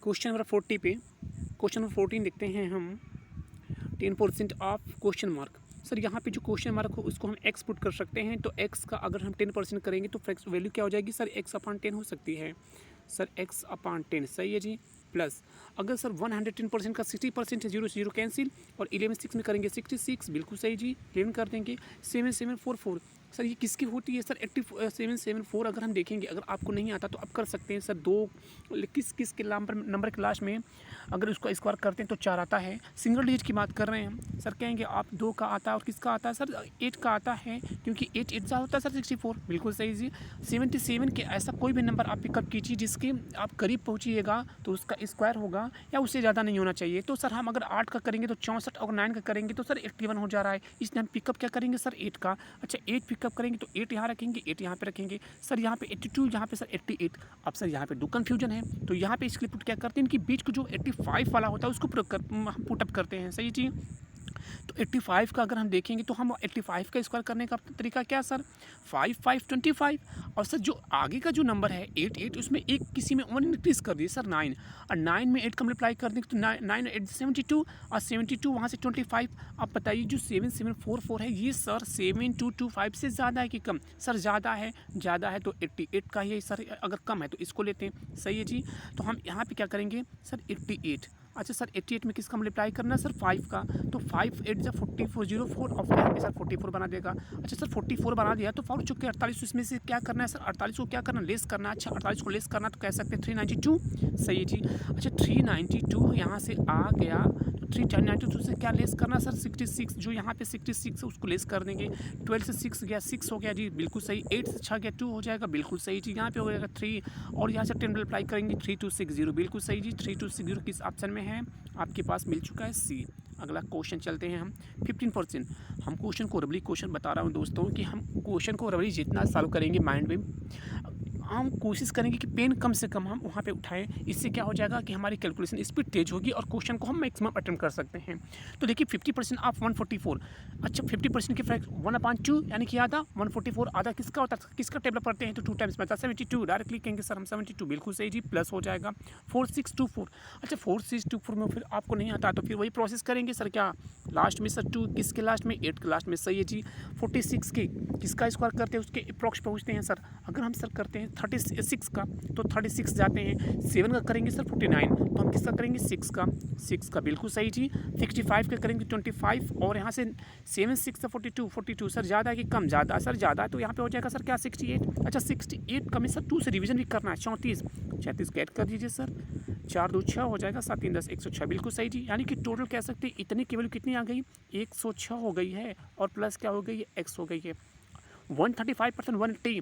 Question number 40 पे question number 14 देखते हैं हम 10% ऑफ क्वेश्चन मार्क। सर यहाँ पे जो क्वेश्चन मार्क हो उसको हम एक्स पुट कर सकते हैं, तो एक्स का अगर हम 10% करेंगे तो फ्रैक्शन वैल्यू क्या हो जाएगी सर, एक्स अपान 10 हो सकती है सर, एक्स अपान 10 सही है जी। प्लस अगर सर 110% का 60% है, 0 0 कैंसिल, और 11 6 में करेंगे 66 बिल्कुल सही जी, 11 कर देंगे 7744। सर ये किसकी होती है सर, 8774। अगर हम देखेंगे, अगर आपको नहीं आता तो आप कर सकते हैं सर, दो किस के नंबर के लास्ट में अगर उसको स्क्वायर करते हैं तो 4 आता है। सिंगल डिजिट की बात कर रहे हैं हम सर, कहेंगे आप 2 का आता है और किसका आता है सर, 8 का आता है, क्योंकि 8 8 जा होता है सर 64 बिल्कुल सही जी। 77 के ऐसा कोई भी नंबर आप पिकअप कीजिए जिसके आप करीब पहुँचिएगा तो उसका स्क्वायर होगा या उससे ज़्यादा नहीं होना चाहिए। तो सर हम अगर 8 का करेंगे तो 64, और 9 का करेंगे तो सर 81 हो जा रहा है, इसलिए हम पिकअप क्या करेंगे सर 8 का। अच्छा 8 पिकअप करेंगे तो 8 यहाँ रखेंगे, 8 यहाँ पे रखेंगे सर, यहाँ पे 82, यहाँ पे सर 88। अब सर यहाँ पे दो कन्फ्यूजन है, तो यहाँ पे इसके लिए पुट क्या करते हैं, इनके बीच को जो 85 वाला होता है उसको पुटअप करते हैं सही जी। तो 85 का अगर हम देखेंगे तो हम 85 का स्क्वायर करने का तरीका क्या सर, 5 5 25, और सर जो आगे का जो नंबर है 8 8 उसमें एक किसी में 1 इंक्रीज कर दिए सर 9, और 9 में 8 का मल्टीप्लाई कर देंगे तो 9 8 72, और 72 वहाँ से 25। अब बताइए जो 7744 है ये सर 7225 से ज़्यादा है कि कम, सर ज़्यादा है, ज़्यादा है तो 88 का ये सर, अगर कम है तो इसको लेते हैं सही है जी। तो हम यहाँ पे क्या करेंगे सर 88। अच्छा सर 88 में किसका मल्टीप्लाई करना है सर 5 का, तो 5 8 जा 44 04, और फिर हमें सर 44 बना देगा। अच्छा सर 44 बना दिया तो 4 चुके 48, इसमें से क्या करना है सर, 48 को क्या करना, लेस करना है। अच्छा 48 को लेस करना तो कह सकते हैं 392 सही है जी। अच्छा 392 यहाँ से आ गया तो 392 से क्या लेस करना सर 66, जो यहाँ पे 66 है उसको लेस कर देंगे। 12 से 6 गया 6 हो गया जी बिल्कुल सही, 8 से 6 गया 2 हो जाएगा बिल्कुल सही जी, यहाँ पे हो जाएगा 3, और यहाँ से 10 मल्टीप्लाई करेंगे 3260 बिल्कुल सही जी। 3260 किस ऑप्शन में है, आपके पास मिल चुका है सी। अगला क्वेश्चन चलते हैं हम 15%। हम क्वेश्चन को रबली क्वेश्चन बता रहा हूँ दोस्तों कि हम क्वेश्चन को रबली जितना सॉल्व करेंगे माइंड में, हम कोशिश करेंगे कि पेन कम से कम हम वहाँ पे उठाएं, इससे क्या हो जाएगा कि हमारी कैलकुलेशन स्पीड तेज होगी और क्वेश्चन को हम मैक्सिमम अटेम्प्ट कर सकते हैं। तो देखिए 50% ऑफ 144। अच्छा 50% के फ्रैक्शन 1/2 यानी कि आधा 144, आधा किसका होता है, किसका टेबल करते हैं तो 2 टाइम्स में 72, डायरेक्टली कहेंगे सर हम 72 बिल्कुल सही जी, प्लस हो जाएगा 4624। अच्छा 4624 में फिर आपको नहीं आता तो फिर वही प्रोसेस करेंगे सर, क्या लास्ट में सर 2 किसके लास्ट में 8 के लास्ट में सही है जी। 46 के किसका स्क्वायर करते हैं उसके अप्रॉक्स पहुँचते हैं सर, अगर हम सर करते हैं 36 का तो 36 जाते हैं, 7 का करेंगे सर 49, तो हम किसका करेंगे 6 का बिल्कुल सही जी। 65 का करेंगे 25, और यहाँ से 7 6 से 42 सर ज़्यादा है कि कम, ज़्यादा सर ज़्यादा है, तो यहाँ पे हो जाएगा सर क्या 68। अच्छा 68 का में सर 2 से रिवीजन भी करना है, 34 को ऐड कर दीजिए सर, 4 2 6 हो जाएगा, 7 3 10 106 बिल्कुल सही जी। यानी कि टोटल कह सकते हैं इतनी की वैल्यू कितनी आ गई 106 हो गई है, और प्लस क्या हो गई है एक्स हो गई है 135% 180।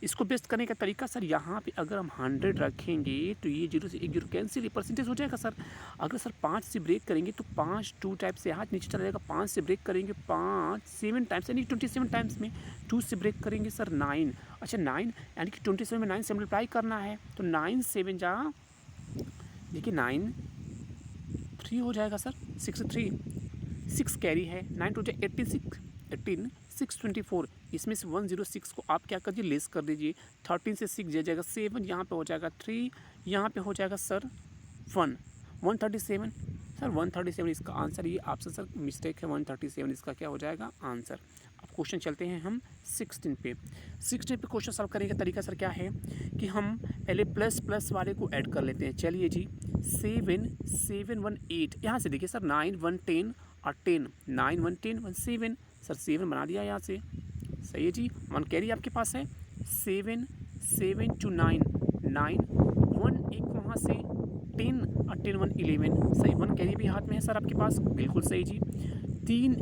इसको बेस्ट करने का तरीका सर, यहाँ पे अगर हम 100 रखेंगे तो ये 0 से 1 0 कैंसिल, ये परसेंटेज हो जाएगा सर। अगर सर 5 से ब्रेक करेंगे तो 5 2 टाइप से हाथ नीचे चला जाएगा, 5 से ब्रेक करेंगे 5 7 टाइम्स यानी 27 टाइम्स में, 2 से ब्रेक करेंगे सर 9। अच्छा 9 यानी कि 27 में 9 से मल्टीप्लाई करना है, तो 9 7 जा देखिए 9 3 हो जाएगा सर 63, 6 कैरी है, 9 2 18 624, इसमें से 106 को आप क्या कर दीजिए लेस कर दीजिए, 13 से 6 जाएगा 7, यहाँ पे हो जाएगा 3, यहाँ पे हो जाएगा सर 137 सर 137 इसका आंसर, ये आपसे सर मिस्टेक है, 137 इसका क्या हो जाएगा आंसर। अब क्वेश्चन चलते हैं हम 16 पे क्वेश्चन सॉल्व करने का तरीका सर क्या है कि हम पहले प्लस वाले को ऐड कर लेते हैं। चलिए जी 7 7 1 8, यहाँ से देखिए सर 9 1 10 और 10, 9 1 10 1 7 सर 7 बना दिया यहाँ से सही है जी। 1 कैरी आपके पास है, 7 7 to 9 9 1 एक वहाँ से 10 और 10 1 11 सही, 1 कैरी भी हाथ में है सर आपके पास बिल्कुल सही जी। 3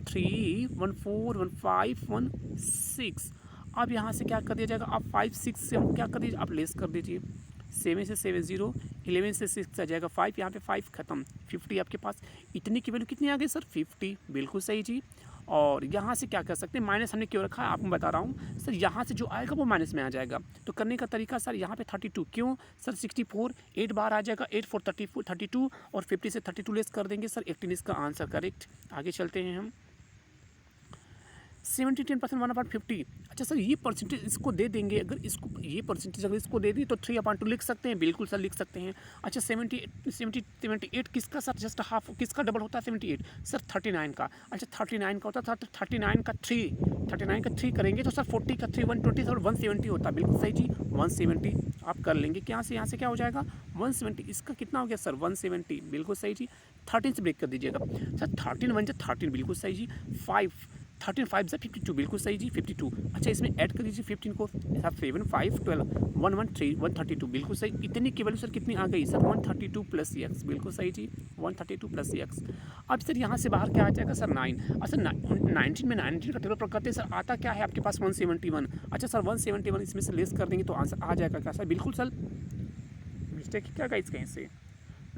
3 1 4 1 5 1 6, अब यहाँ से क्या कर दिया जाएगा, आप 5 6 से हम क्या कर दीजिए आप लेस कर दीजिए, 7 से 7 0, 11 से 6 आ जाएगा 5, यहाँ पे 5 खत्म, 50 आपके पास, इतनी की वैल्यू कितनी आ गई सर 50 बिल्कुल सही जी। और यहाँ से क्या कर सकते हैं, माइनस हमने क्यों रखा है आपको बता रहा हूँ सर, यहाँ से जो आएगा वो माइनस में आ जाएगा, तो करने का तरीका सर यहाँ पे 32 क्यों सर 64 8 बार आ जाएगा, 8 4 32, और 50 से 32 लेस कर देंगे सर 18 इसका आंसर करेक्ट। आगे चलते हैं हम 70 10% 1/50। अच्छा सर ये परसेंटेज इसको दे देंगे, अगर इसको ये परसेंटेज अगर इसको दे दी तो 3/2 लिख सकते हैं, बिल्कुल सर लिख सकते हैं। अच्छा 78 किसका सर जस्ट हाफ किसका डबल होता है 78 सर 39 का। अच्छा 39 का होता था, 39 का 3 करेंगे तो सर 40 का 3 120 और 170 होता है, बिल्कुल सही जी 170 आप कर लेंगे। क्या से यहाँ से क्या हो जाएगा 170, इसका कितना हो गया सर 170, बिल्कुल सही जी। 13 से ब्रेक कर दीजिएगा सर, 13 1 जा 13 बिल्कुल सही जी। 13 5 जा 52 बिल्कुल सही जी 52। अच्छा इसमें ऐड कर दीजिए 15 को, 7 5 12 113 132 बिल्कुल सही। इतनी की वैल्यू सर कितनी आ गई सर 132 प्लस एक्स, बिल्कुल सही जी 132 प्लस एक्स। अब सर यहाँ से बाहर क्या आ जाएगा सर 9। अच्छा 19 में 19 का टेबल पर करते सर आता क्या है आपके पास 171। अच्छा सर 171 इसमें से लेस कर देंगे तो आंसर आ जाएगा क्या सर, बिल्कुल सर मिस्टेक क्या गाइस कहीं से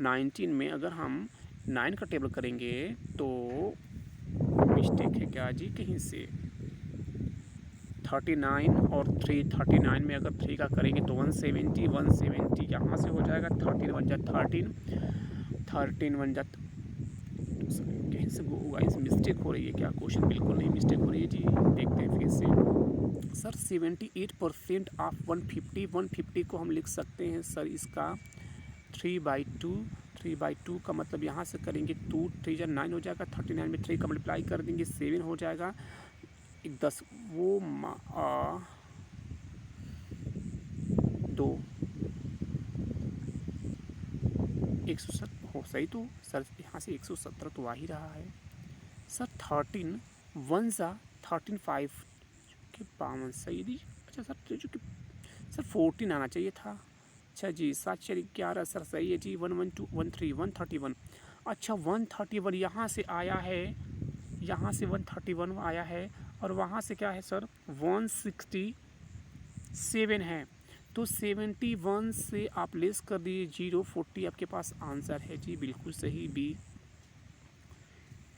19 में अगर हम 9 का टेबल करेंगे तो मिस्टेक है क्या जी कहीं से 39 और 3 39 में अगर 3 का करेंगे तो 170 यहाँ से हो जाएगा 13 1 जा 13 1 जा कहीं से गाइस मिस्टेक हो रही है क्या, क्वेश्चन बिल्कुल नहीं मिस्टेक हो रही है जी, देखते हैं फिर से सर 78% ऑफ 150 को हम लिख सकते हैं सर इसका 3/2 का मतलब यहाँ से करेंगे 2 3 जा 9 हो जाएगा, 39 में 3 का मल्टीप्लाई कर देंगे 7 हो जाएगा, एक 10 वो 2 170 हो सही तो सर यहाँ से 117 तो आ ही रहा है सर। 13 1 जा 13 5 के 52 सही दी। अच्छा सर जो कि सर 14 आना चाहिए था। अच्छा जी 7 4 11 सर सही है जी 112 13 131। अच्छा 131 यहाँ से आया है, यहाँ से 131 आया है और वहाँ से क्या है सर 167 है, तो 71 से आप लेस कर दीजिए 040 आपके पास आंसर है जी, बिल्कुल सही बी।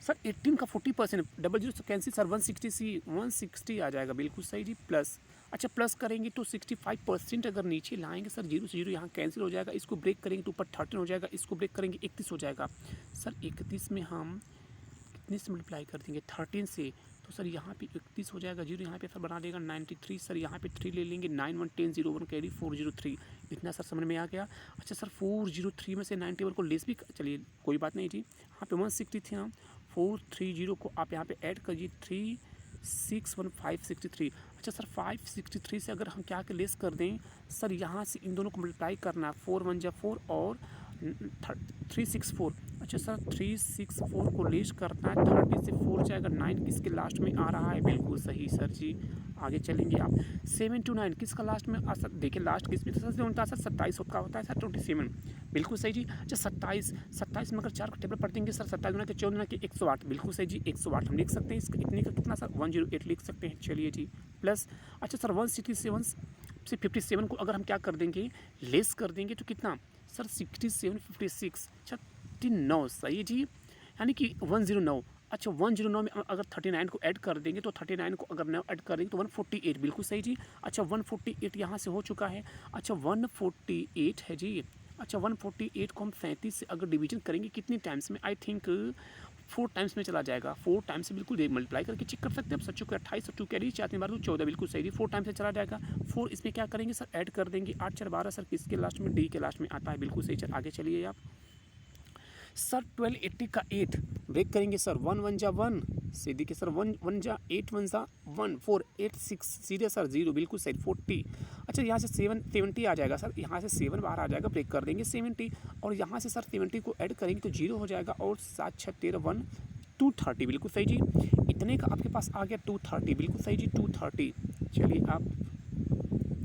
सर 18 का 40% डबल जीरो से कैंसिल सर 160 आ जाएगा, बिल्कुल सही जी प्लस। अच्छा प्लस करेंगे तो 65% अगर नीचे लाएंगे सर 0 से 0 यहाँ कैंसिल हो जाएगा, इसको ब्रेक करेंगे तो ऊपर 13 हो जाएगा, इसको ब्रेक करेंगे 31 हो जाएगा। सर 31 में हम कितने से मल्टीप्लाई कर देंगे 13 से, तो सर यहाँ पे 31 हो जाएगा, 0 यहाँ पे सर बना देगा 93 सर, यहाँ पे 3 ले लेंगे 9 1 10 0 1 कैरी 403, इतना सर समझ में आ गया। अच्छा सर 403 में से 91 को लेस भी चलिए कोई बात नहीं जी, यहाँ पे 160 थे हम 430 को आप यहाँ पे ऐड करिए 361 अच्छा सर 563 से अगर हम क्या के लेस कर दें सर, यहाँ से इन दोनों को मल्टीप्लाई करना 4 1 जा 4 और 364। अच्छा सर 364 को लेस करना है 30 से 4 जाएगा 9 किसके लास्ट में आ रहा है, बिल्कुल सही सर जी। आगे चलेंगे आप 7 to 9 किसका लास्ट में सर देखिए लास्ट किस में सर होता है सर 27 का होता है सर 27 बिल्कुल सही जी। अच्छा 27 में अगर 4 का टेबल पढ़ देंगे सर 27 गुना के 14 गुना के 108 बिल्कुल सही जी 108 हम लिख सकते हैं, इसका इतने का कितना सर 108 लिख सकते हैं, चलिए जी प्लस। अच्छा सर 167 से 57 को अगर हम क्या कर देंगे लेस कर देंगे तो कितना सर 67 56 39 सही है जी, यानी कि 109। अच्छा 109 में अगर 39 को ऐड कर देंगे तो 39 को अगर 9 ऐड कर देंगे तो 148 बिल्कुल सही जी। अच्छा 148 यहाँ से हो चुका है, अच्छा 148 है जी। अच्छा 148 को हम 37 से अगर डिवीजन करेंगे कितने टाइम्स में, आई थिंक 4 टाइम्स में चला जाएगा, 4 टाइम्स से बिल्कुल मल्टीप्लाई करके चेक कर सकते हैं आप। 7 को 28 और 2 कैरी 4 3 12 14 बिल्कुल सही, 4 टाइम्स से चला जाएगा। 4 इसमें क्या करेंगे सर ऐड कर देंगे 8 4 12 सर किसके लास्ट में डी के लास्ट में आता है, बिल्कुल सही। चल आगे चलिए आप सर 1280 का 8 ब्रेक करेंगे सर 1 1 जा 1 सीधी के सर 1 1 जा 8 1 जा 1 4 8 6 सीधे सर 0 बिल्कुल सही 40। अच्छा यहाँ से 70 आ जाएगा सर, यहाँ से 7 बाहर आ जाएगा ब्रेक कर देंगे 70 और यहाँ से सर 70 को ऐड करेंगे तो 0 हो जाएगा और 7 6 13 1 230 बिल्कुल सही जी। इतने का आपके पास आ गया 230 बिल्कुल सही जी 230। चलिए आप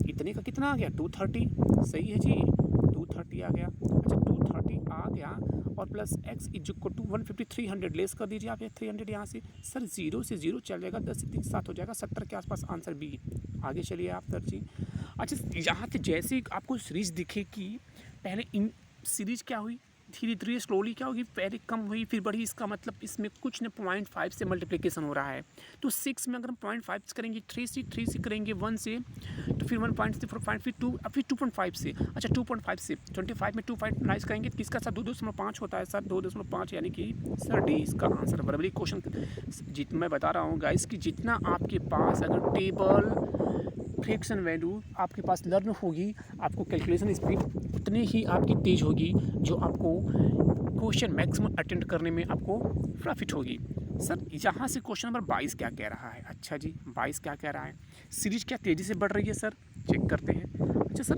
इतने का कितना आ गया 230 सही है जी 230 आ गया। अच्छा 230 आ गया और plus x is equal to 150 300 less कर दीजिए आप 300 यहाँ से सर 0 से 0 चल जाएगा 10 से 3 7 हो जाएगा 70 के आसपास आंसर बी। आगे चलिए आप सर जी। अच्छा यहाँ से जैसे ही आपको सीरीज दिखे कि पहले इन सीरीज क्या हुई धीरे धीरे स्लोली क्या होगी, पहले कम हुई फिर बढ़ी, इसका मतलब इसमें कुछ न 0.5 से मल्टीप्लिकेशन हो रहा है। तो 6 में अगर हम 0.5 से करेंगे 3 से करेंगे 1 से, तो फिर 1 से 4 फिर 2, फिर 2.5 से, अच्छा 2.5 से 25 में 2.5 करेंगे तो किसका सर 2.5 होता है सर, 2.5, यानी कि सर डी इसका आंसर। बराबरी क्वेश्चन मैं बता रहा हूँ गाइस कि जितना आपके पास अगर टेबल फ्रैक्शन वैल्यू आपके पास लर्न होगी, आपको कैलकुलेशन स्पीड उतनी ही आपकी तेज़ होगी, जो आपको क्वेश्चन मैक्सिमम अटेंड करने में आपको प्रॉफिट होगी। सर यहाँ से क्वेश्चन नंबर 22 क्या कह रहा है, अच्छा जी 22 क्या कह रहा है, सीरीज क्या तेज़ी से बढ़ रही है सर, चेक करते हैं। अच्छा सर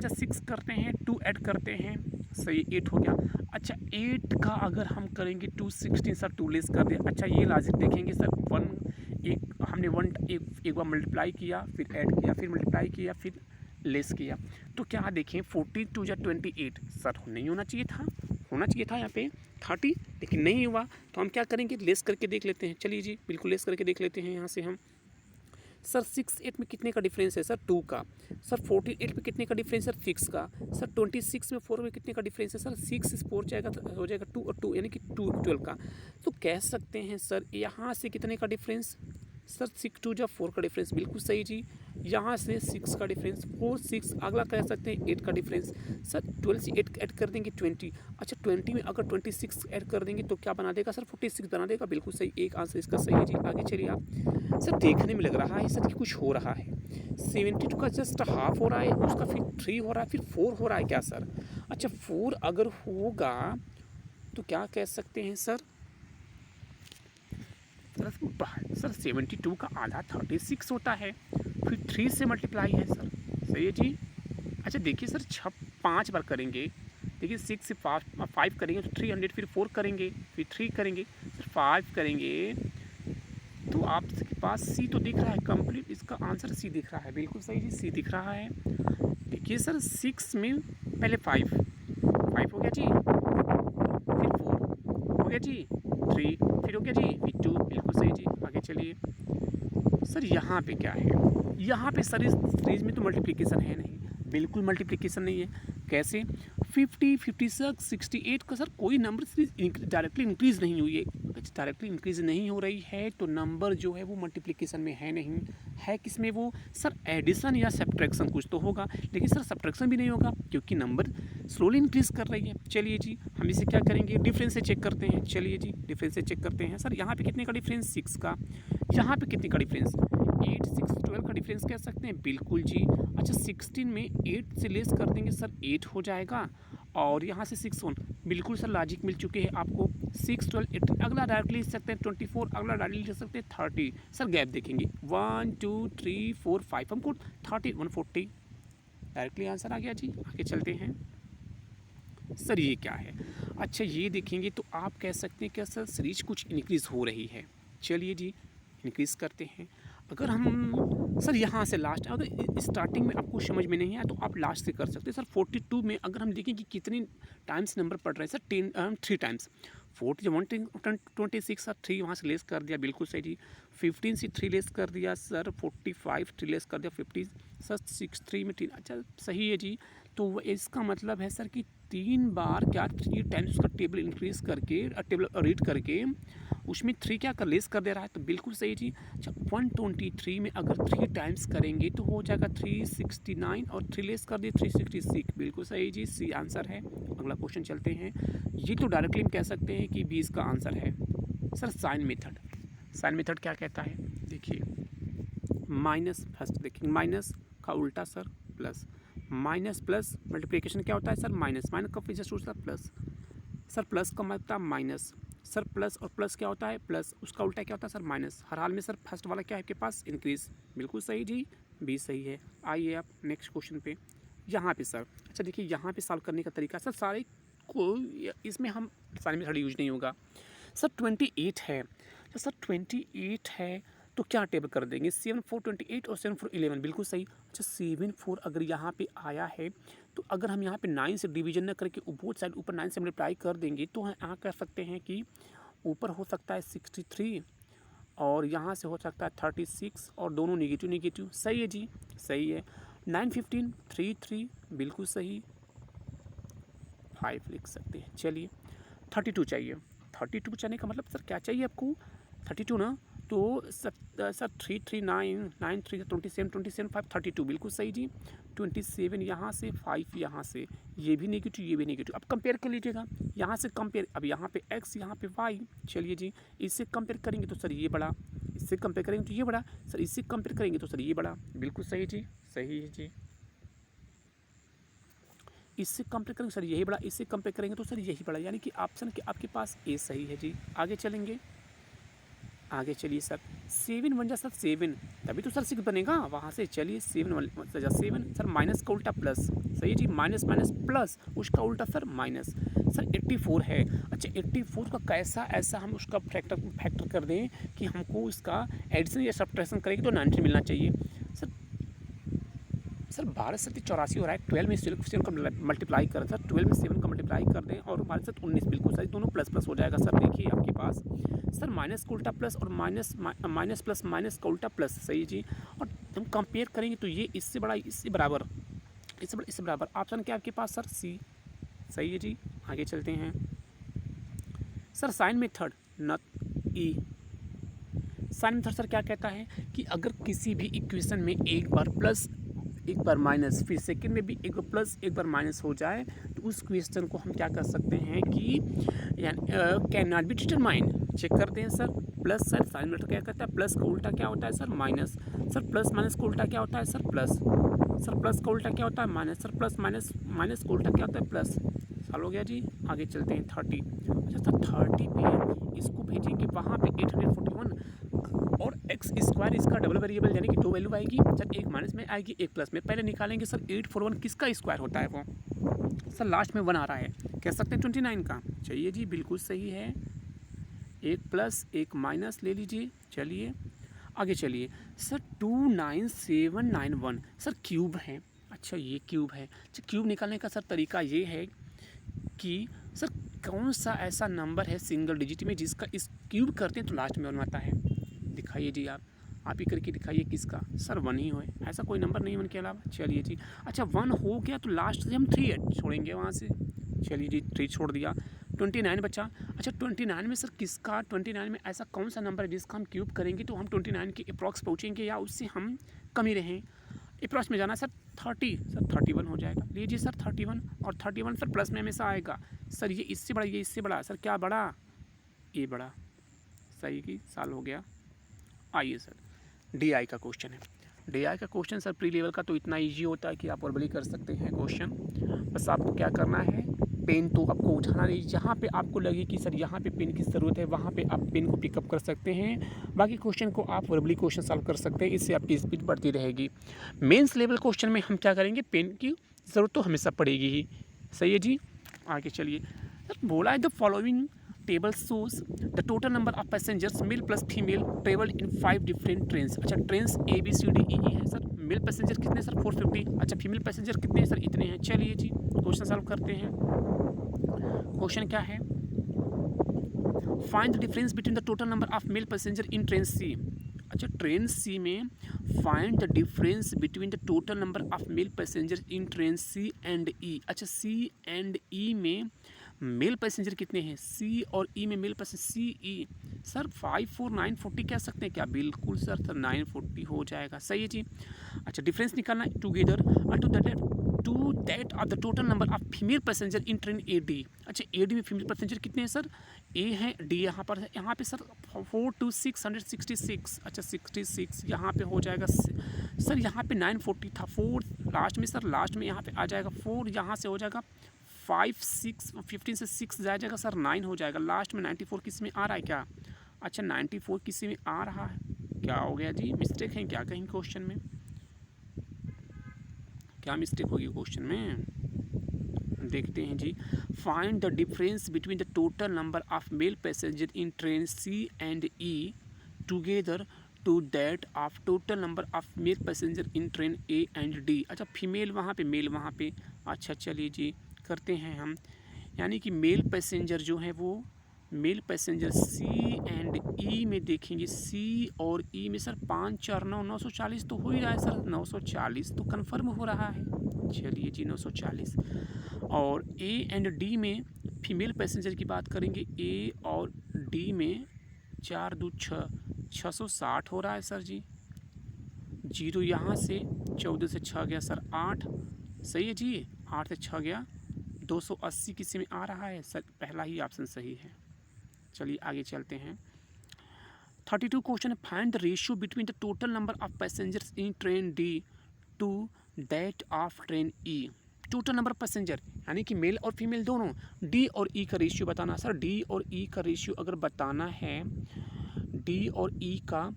6 करते हैं, 2 ऐड करते हैं, सही 8 हो गया। अच्छा 8 का अगर हम करेंगे 216 सर 2 लेस कर दिया। अच्छा ये लॉजिक देखेंगे सर, हमने एक बार मल्टीप्लाई किया फिर ऐड किया फिर मल्टीप्लाई किया फिर लेस किया, तो क्या देखें 42 या 28 सर नहीं होना चाहिए था, होना चाहिए था यहाँ पे 30, लेकिन नहीं हुआ। तो हम क्या करेंगे, लेस करके देख लेते हैं। चलिए जी बिल्कुल लेस करके देख लेते हैं यहाँ से हम। सर 6 में कितने का डिफरेंस है सर 2 का। सर 48 में कितने का डिफरेंस है सर 6 का। सर 26 में 4 में कितने का डिफरेंस है सर 6 4 जाएगा हो जाएगा 2 और 2 यानी कि 12 का। तो कह सकते हैं सर यहाँ से कितने का डिफरेंस सर 6 2 या 4 का डिफरेंस, बिल्कुल सही जी। यहाँ से 6 का डिफरेंस 4 6, अगला कह सकते हैं 8 का डिफरेंस। सर 12 से 8 ऐड कर देंगे 20। अच्छा 20 में अगर 26 ऐड कर देंगे तो क्या बना देगा सर 46 बना देगा, बिल्कुल सही, एक आंसर इसका सही है जी। आगे चलिए आप। सर देखने में लग रहा है सर कि कुछ हो रहा है, 72 का जस्ट हाफ हो रहा है, उसका फिर 3 हो रहा है, फिर 4 हो रहा है क्या सर। अच्छा 4 अगर होगा तो क्या कह सकते हैं सर, सर 72 का आधा 36 होता है, फिर 3 से मल्टीप्लाई है सर, सही है जी। अच्छा देखिए सर 5 बार करेंगे, देखिए 6 से 5 करेंगे तो 300, फिर 4 करेंगे फिर 3 करेंगे सर 5 करेंगे, तो आपके पास सी तो दिख रहा है कंप्लीट, इसका आंसर सी दिख रहा है, बिल्कुल सही जी सी दिख रहा है। देखिए सर 6 में पहले 5 हो गया जी, फिर 4 हो गया जी, 3 फिर हो गया जी, फिर 2, बिल्कुल सही जी। आगे चलिए सर यहाँ पे क्या है, यहाँ पे सर इस सीरीज में तो मल्टीप्लिकेशन है नहीं, बिल्कुल मल्टीप्लिकेशन नहीं है। कैसे 50 56 68 का सर कोई नंबर सीरीज डायरेक्टली इंक्रीज़ नहीं हुई है, डायरेक्टली इंक्रीज़ नहीं हो रही है तो नंबर जो है वो मल्टीप्लिकेशन में है नहीं, है किस में वो सर एडिशन या सब्ट्रैक्शन कुछ तो होगा, लेकिन सर सब्ट्रैक्शन भी नहीं होगा क्योंकि नंबर स्लोली इंक्रीज़ कर रही है। चलिए जी हम इसे क्या करेंगे, डिफरेंस से चेक करते हैं। चलिए जी डिफरेंस से चेक करते हैं। सर यहाँ पे कितने का डिफरेंस 6 का, यहाँ पे कितने का डिफरेंस 8 6 12 का डिफरेंस कह सकते हैं, बिल्कुल जी। अच्छा 16 में 8 से लेस कर देंगे सर 8 हो जाएगा, और यहाँ से 6 1, बिल्कुल सर लॉजिक मिल चुके हैं आपको। 6 12 18, अगला डायरेक्टली लिख सकते हैं 24, अगला डायरेक्टली लिख सकते हैं 30। सर गैप देखेंगे 1 2 3 4 5, हमको 30 140 डायरेक्टली आंसर आ गया जी। आगे चलते हैं सर ये क्या है, अच्छा ये देखेंगे तो आप कह सकते हैं कि सर सीरीज कुछ इंक्रीज़ हो रही है। चलिए जी इंक्रीज़ करते हैं। अगर हम सर यहाँ से लास्ट, अगर स्टार्टिंग में आपको समझ में नहीं आया तो आप लास्ट से कर सकते हैं। सर 42 में अगर हम देखें कि कितने टाइम्स नंबर पढ़ रहे हैं सर 3 टाइम्स, 26 सर 3 वहाँ से लेस कर दिया, बिल्कुल सही जी। 15 से 3 लेस कर दिया सर 45, 3 लेस कर दिया 50 सर 63 में 3, अच्छा सही है जी। तो इसका मतलब है सर कि 3 बार क्या 3 टाइम्स उसका टेबल इंक्रीज़ करके टेबल रीड करके उसमें 3 क्या कर लेस कर दे रहा है, तो बिल्कुल सही जी। अच्छा 123 में अगर 3 टाइम्स करेंगे तो हो जाएगा 369 और 3 लेस कर दिए 366, बिल्कुल सही जी सी आंसर है। अगला क्वेश्चन चलते हैं। ये तो डायरेक्टली हम कह सकते हैं कि 20 का आंसर है। सर साइन मेथड क्या कहता है, देखिए माइनस, फर्स्ट देखिए माइनस का उल्टा sir plus, minus plus multiplication क्या होता है सर माइनस, माइनस का फिर जस्ट होता है प्लस, सर प्लस का मतलब माइनस, सर प्लस और प्लस क्या होता है प्लस, उसका उल्टा क्या होता है सर माइनस। हर हाल में सर फर्स्ट वाला क्या है आपके पास इंक्रीज, बिल्कुल सही जी बी सही है। आइए आप नेक्स्ट क्वेश्चन पे। यहाँ पे सर अच्छा देखिए यहाँ पे सॉल्व करने का तरीका सर सारे को इसमें हम सारे में थोड़ा यूज नहीं होगा। सर 28 है, तो सर 28 है तो क्या टेबल कर देंगे 7 4 28 और 7 4 11, बिल्कुल सही। अच्छा 7 4 अगर यहाँ पे आया है तो अगर हम यहाँ पे 9 से डिवीजन न करके बोथ साइड ऊपर 9 से मल्टीप्लाई कर देंगे तो यहाँ कह सकते हैं कि ऊपर हो सकता है 63 और यहाँ से हो सकता है 36 और दोनों नेगेटिव, सही है जी सही है। 9 15 3 3, बिल्कुल सही। 5 लिख सकते हैं। चलिए 32 चाहिए। 32 चाहिए का मतलब सर क्या चाहिए आपको? 32 ना, तो सर 3 3 9 9 3 27 27 5 32 बिल्कुल सही जी। 27 यहाँ से, 5 यहाँ से, ये भी नेगेटिव ये भी नेगेटिव। अब कंपेयर कर लीजिएगा, यहाँ से कंपेयर, अब यहाँ पे x यहाँ पे y। चलिए जी, इससे कंपेयर करेंगे तो सर ये बड़ा, इससे कंपेयर करेंगे तो ये बड़ा, सर इससे कंपेयर करेंगे तो सर ये बड़ा। बिल्कुल सही जी, सही है जी। इससे कंपेयर करेंगे सर यही बड़ा, इससे कंपेयर करेंगे तो सर यही बड़ा, यानी कि ऑप्शन के आपके पास ए सही है जी। आगे चलेंगे, आगे चलिए सर 7 बन जा सर 7, तभी तो सर 6 बनेगा वहाँ से। चलिए 7 सर माइनस का उल्टा प्लस, सही है जी। माइनस माइनस प्लस, उसका उल्टा सर माइनस। सर 84 है। अच्छा 84 का कैसा ऐसा हम उसका फैक्टर कर दें कि हमको उसका एडिशन या सब्ट्रैक्शन करेंगे तो 90 मिलना चाहिए। सर 12 से 84 हो रहा है, 12 में 7 का मल्टीप्लाई कर, सर 12 में 7 का मल्टीप्लाई कर दें और 12 से 19, बिल्कुल सही, दोनों प्लस प्लस हो जाएगा। सर देखिए आपके पास सर माइनस का उल्टा प्लस और माइनस प्लस माइनस का उल्टा प्लस, सही है जी। और हम कंपेयर करेंगे तो ये इससे बड़ा, इससे बराबर, इससे बड़ा, इससे बराबर। ऑप्शन क्या आपके पास सर? सी, सही है जी। आगे चलते हैं sir sign method not E. Sign method sir क्या कहता है कि अगर किसी भी इक्वेशन में एक बार प्लस एक बार माइनस, फिर सेकंड में भी एक बार प्लस एक बार माइनस हो जाए तो उस क्वेश्चन को हम क्या कर सकते हैं कि can not be determine. Check करते हैं sir, plus sir sign method क्या कहता है, प्लस का उल्टा क्या होता है sir? Minus. Sir plus minus का उल्टा क्या होता है सर? प्लस। सर प्लस का उल्टा क्या होता है? Minus. Sir plus minus minus का उल्टा क्या होता है? प्लस। साल हो गया जी। आगे चलते हैं 30। अच्छा सर 30 पे इसको भेजेंगे वहाँ पे 841 और एक्स स्क्वायर इसका डबल वेरिएबल, यानी कि 2 वैल्यू आएगी। सर एक माइनस में आएगी एक प्लस में, पहले निकालेंगे सर 841 किसका स्क्वायर होता है वो? सर लास्ट में 1 आ रहा है, कह सकते हैं 29 का। चाहिए जी, बिल्कुल सही है। एक प्लस एक माइनस ले लीजिए। चलिए आगे चलिए सर 29791 सर क्यूब है। अच्छा ये क्यूब है। अच्छा क्यूब निकालने का सर तरीका ये है कि सर कौन सा ऐसा नंबर है सिंगल डिजिट में जिसका इस क्यूब करते हैं तो लास्ट में 1 आता है? दिखाइए जी, आप ही करके दिखाइए किसका? सर 1 ही हो, ऐसा कोई नंबर नहीं 1 के अलावा। चलिए जी, अच्छा 1 हो गया तो लास्ट से हम 3 छोड़ेंगे वहाँ से। चलिए जी 3 छोड़ दिया, 29 बचा। अच्छा 29 में सर किसका, 29 में ऐसा कौन सा नंबर है जिसका हम क्यूब करेंगे तो हम 29 के अप्रॉक्स पहुँचेंगे या उससे हम कम ही रहें? अप्रॉक्स में जाना सर 30, सर 31 हो जाएगा। लीजिए सर 31, और 31 सर प्लस में हमेशा आएगा। सर ये इससे बड़ा, ये इससे बड़ा, सर क्या बड़ा? ये बड़ा, सही की साल हो गया। आइए सर DI का क्वेश्चन है। DI का क्वेश्चन सर प्री लेवल का तो इतना इजी होता है कि आप वर्बली कर सकते हैं क्वेश्चन। बस आपको क्या करना है, पेन तो आपको उठाना नहीं, जहाँ पे आपको लगे कि सर यहाँ पे पेन की ज़रूरत है वहाँ पे आप पेन को पिकअप कर सकते हैं। बाकी क्वेश्चन को आप वर्बली क्वेश्चन सॉल्व कर सकते हैं, इससे आपकी स्पीड बढ़ती रहेगी। मेंस लेवल क्वेश्चन में हम क्या करेंगे, पेन की ज़रूरत तो हमेशा पड़ेगी ही, सही है जी। आगे चलिए सर, बोला है the following table shows the total number of passengers male plus female traveled in 5 different trains। अच्छा ट्रेन्स ABCDEE है सर। मेल पैसेंजर कितने सर? 450। अच्छा फीमेल पैसेंजर कितने हैं सर? इतने हैं। चलिए जी क्वेश्चन सॉल्व करते हैं। क्वेश्चन क्या है, find the difference between the total number of male passenger in train C। अच्छा ट्रेन C में find the difference between the total number of male passenger in train C and E। अच्छा C and E में mail passenger कितने हैं? C और E में mail passenger CE sir 54940 कह सकते हैं क्या? बिल्कुल सर, तो 940 हो जाएगा, सही है जी। अच्छा डिफरेंस निकालना है together to that of the total number of female passenger in train AD। अच्छा AD में फीमेल पैसेंजर कितने हैं सर? A है, D यहाँ पर है, यहाँ पे सर 4 to 666। अच्छा 66 यहाँ पे हो जाएगा सर, यहाँ पे 940 था, 4 लास्ट में सर, लास्ट में यहाँ पे आ जाएगा 4, यहाँ से हो जाएगा 5 6 15 से 6 जाएगा सर 9 हो जाएगा। लास्ट में 94 किसी में आ रहा है क्या? अच्छा 94 किसी में आ रहा है, क्या हो गया जी? मिस्टेक है क्या कहीं क्वेश्चन में? क्या मिस्टेक होगी क्वेश्चन में? देखते हैं जी। Find the difference between the total number of male passenger in train C and E together to that of total number of male passenger in train A and D। अच्छा female वहाँ पे, mail वहाँ पे। अच्छा चलिए जी करते हैं हम, यानी कि मेल पैसेंजर जो है वो male passenger C and E में देखेंगे। C और E में सर 5 4 9 940 तो हो ही रहा है सर, 940 तो कन्फर्म हो रहा है। चलिए जी 940। और ए एंड डी में फीमेल पैसेंजर की बात करेंगे, ए और डी में 4 2 6, 660 हो रहा है सर जी। 0 यहाँ से 14 से 6 गया सर 8, सही है जी। 8 से 6 गया 280 किसी में आ रहा है सर, पहला ही ऑप्शन सही है। चलिए आगे चलते हैं। 32 question, find the ratio between the total number of passengers in train D to that of train E. Total number passenger यानी कि मेल और फीमेल दोनों, डी और ई का रेशियो बताना सर। डी और ई का रेशियो अगर बताना है, डी और ई का,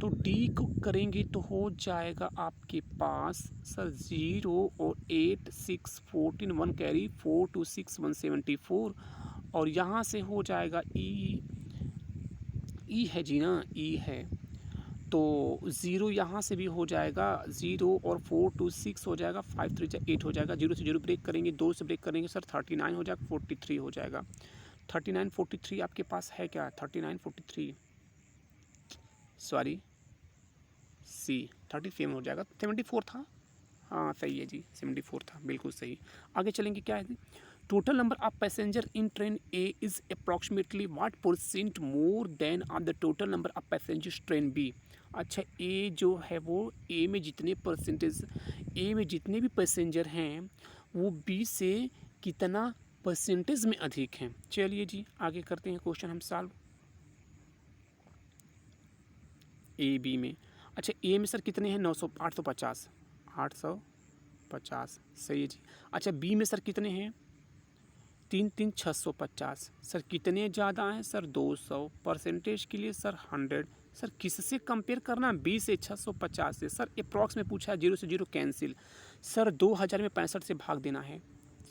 तो डी को करेंगे तो हो जाएगा आपके पास सर 0 और 8 6 14 1 कैरी 4 2 6 174, और यहाँ से हो जाएगा ई है जी ना, ई है तो 0 यहाँ से भी हो जाएगा 0 और 4 2 6 हो जाएगा, 5 3 8 हो जाएगा। 0 से 0 ब्रेक करेंगे, 2 से ब्रेक करेंगे सर 39 हो जाएगा, 43 हो जाएगा। 39 43 आपके पास है क्या? 39 43 सॉरी सी 37 हो जाएगा, 74 था, हाँ सही है जी 74 था, बिल्कुल सही। आगे चलेंगे, क्या है total number of passenger in train A is approximately what % more than of the total number of passengers train B. अच्छा, ए जो है वो ए में जितने परसेंटेज, ए में जितने भी पैसेंजर हैं वो बी से कितना परसेंटेज में अधिक हैं। चलिए जी आगे करते हैं क्वेश्चन हम सॉल्व। ए बी में, अच्छा ए में सर कितने हैं 850 सही है जी। अच्छा बी में सर कितने हैं 3 3 650 सर, कितने ज़्यादा हैं सर 200, परसेंटेज के लिए सर 100। सर किससे कंपेयर करना, बी से 650 से सर। अप्रॉक्स में पूछा है, 0 से 0 कैंसिल सर। 2000 में 65 से भाग देना है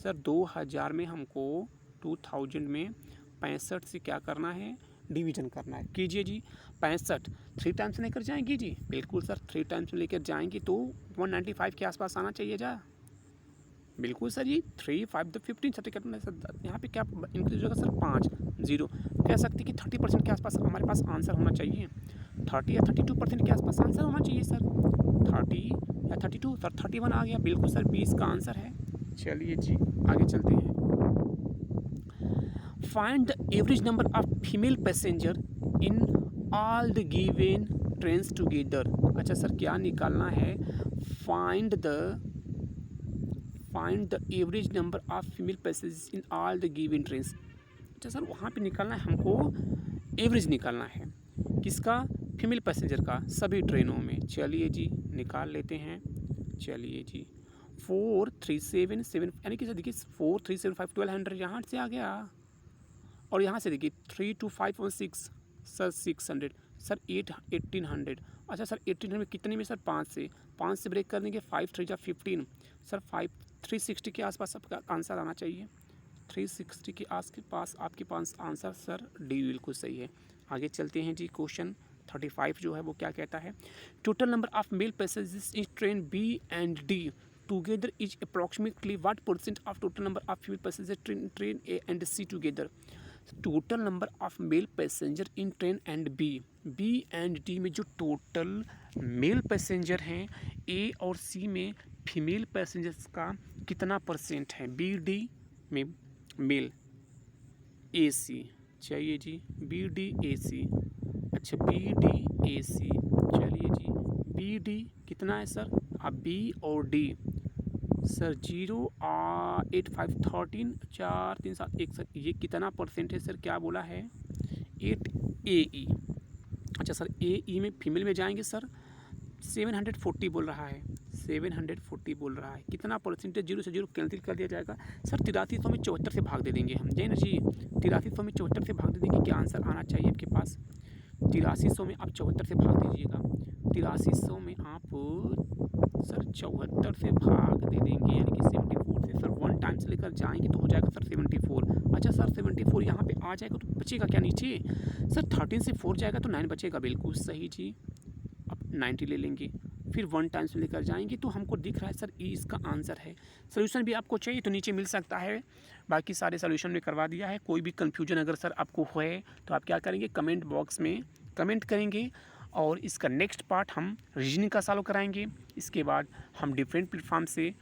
सर। 2000 में हमको 2000 में 65 से क्या करना है, डिवीजन करना है। कीजिए जी, 65 3 टाइम्स लेकर जाएंगे जी, बिल्कुल सर 3 टाइम्स लेकर जाएंगे तो 195 के आसपास आना चाहिए जा, बिल्कुल सर जी। 3 5 द 15 सर, यहाँ पे क्या इंक्रीज होगा सर 5 0, कह सकते कि 30% के आसपास हमारे पास आंसर होना चाहिए। 30 या 32% के आसपास आंसर होना चाहिए सर। 30 या 32 सर, 31 आ गया, बिल्कुल सर 20 का आंसर है। चलिए जी आगे चलते हैं। Find the average number of female passenger in all the given trains together. अच्छा सर क्या निकालना है, find the average number of female passengers in all the given trains. अच्छा सर वहाँ पे निकालना है हमको, एवरेज निकालना है किसका, फीमेल पैसेंजर का सभी ट्रेनों में। चलिए जी निकाल लेते हैं। चलिए जी 4377 यानी कि सर देखिए 4375 1200 यहाँ से आ गया, और यहाँ से देखिए 32516 सर 600 सर 1800। अच्छा सर 1800 में कितने में सर 5 से ब्रेक करने के 5 3 जा 15 सर 360 के आसपास आपका आंसर आना चाहिए। 360 के आसपास आपके पास आंसर सर डी बिल्कुल सही है। आगे चलते हैं जी, क्वेश्चन 35 जो है वो क्या कहता है, total number of male passengers in train B and D together is approximately what % of total number of female passenger train A and C together. Total number of male passenger in train and B and D में जो total mail passenger हैं, ए और सी में female passengers का कितना % है, B D में mail, ए सी चाहिए जी, बी डी ए सी। अच्छा बी डी ए सी, चलिए जी बी डी कितना है सर, अब बी और डी सर 0 8 5 13 4 3 7 1 सर, ये कितना % है सर, क्या बोला है 8 ए ई। अच्छा सर ए ई में फीमेल में जाएंगे सर 740 बोल रहा है, 740 बोल रहा है, कितना %, 0 से 0 कैंसिल कर दिया जाएगा सर। 8300 में 74 से भाग दे देंगे हम, जय ना जी 8300 में 74 से भाग दे देंगे, क्या आंसर आना चाहिए आपके पास 8300 में आप 74 से भाग दीजिएगा। 8300 में आप सर 74 से भाग दे देंगे यानी कि 74 से सर 1 टाइम्स लेकर जाएंगे तो हो जाएगा सर 74। अच्छा सर 74 यहाँ पे आ जाएगा तो बचेगा क्या नीचे सर, 13 से 4 जाएगा तो 9 बचेगा, बिल्कुल सही जी। अब 90 ले लेंगे, फिर 1 टाइम्स लेकर जाएंगे तो हमको दिख रहा है सर ई इसका आंसर है। सोल्यूशन भी आपको चाहिए तो नीचे मिल सकता है, बाकी सारे सोल्यूशन में करवा दिया है। कोई भी कन्फ्यूजन अगर सर आपको है तो आप क्या करेंगे, कमेंट बॉक्स में कमेंट करेंगे, और इसका नेक्स्ट पार्ट हम रीजनिंग का सॉल्व कराएंगे। इसके बाद हम डिफरेंट प्लेटफॉर्म से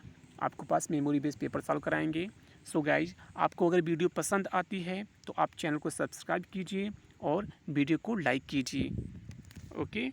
आपको पास मेमोरी बेस्ड पेपर सॉल्व कराएंगे। सो गाइज, आपको अगर वीडियो पसंद आती है तो आप चैनल को सब्सक्राइब कीजिए और वीडियो को लाइक कीजिए। ओके।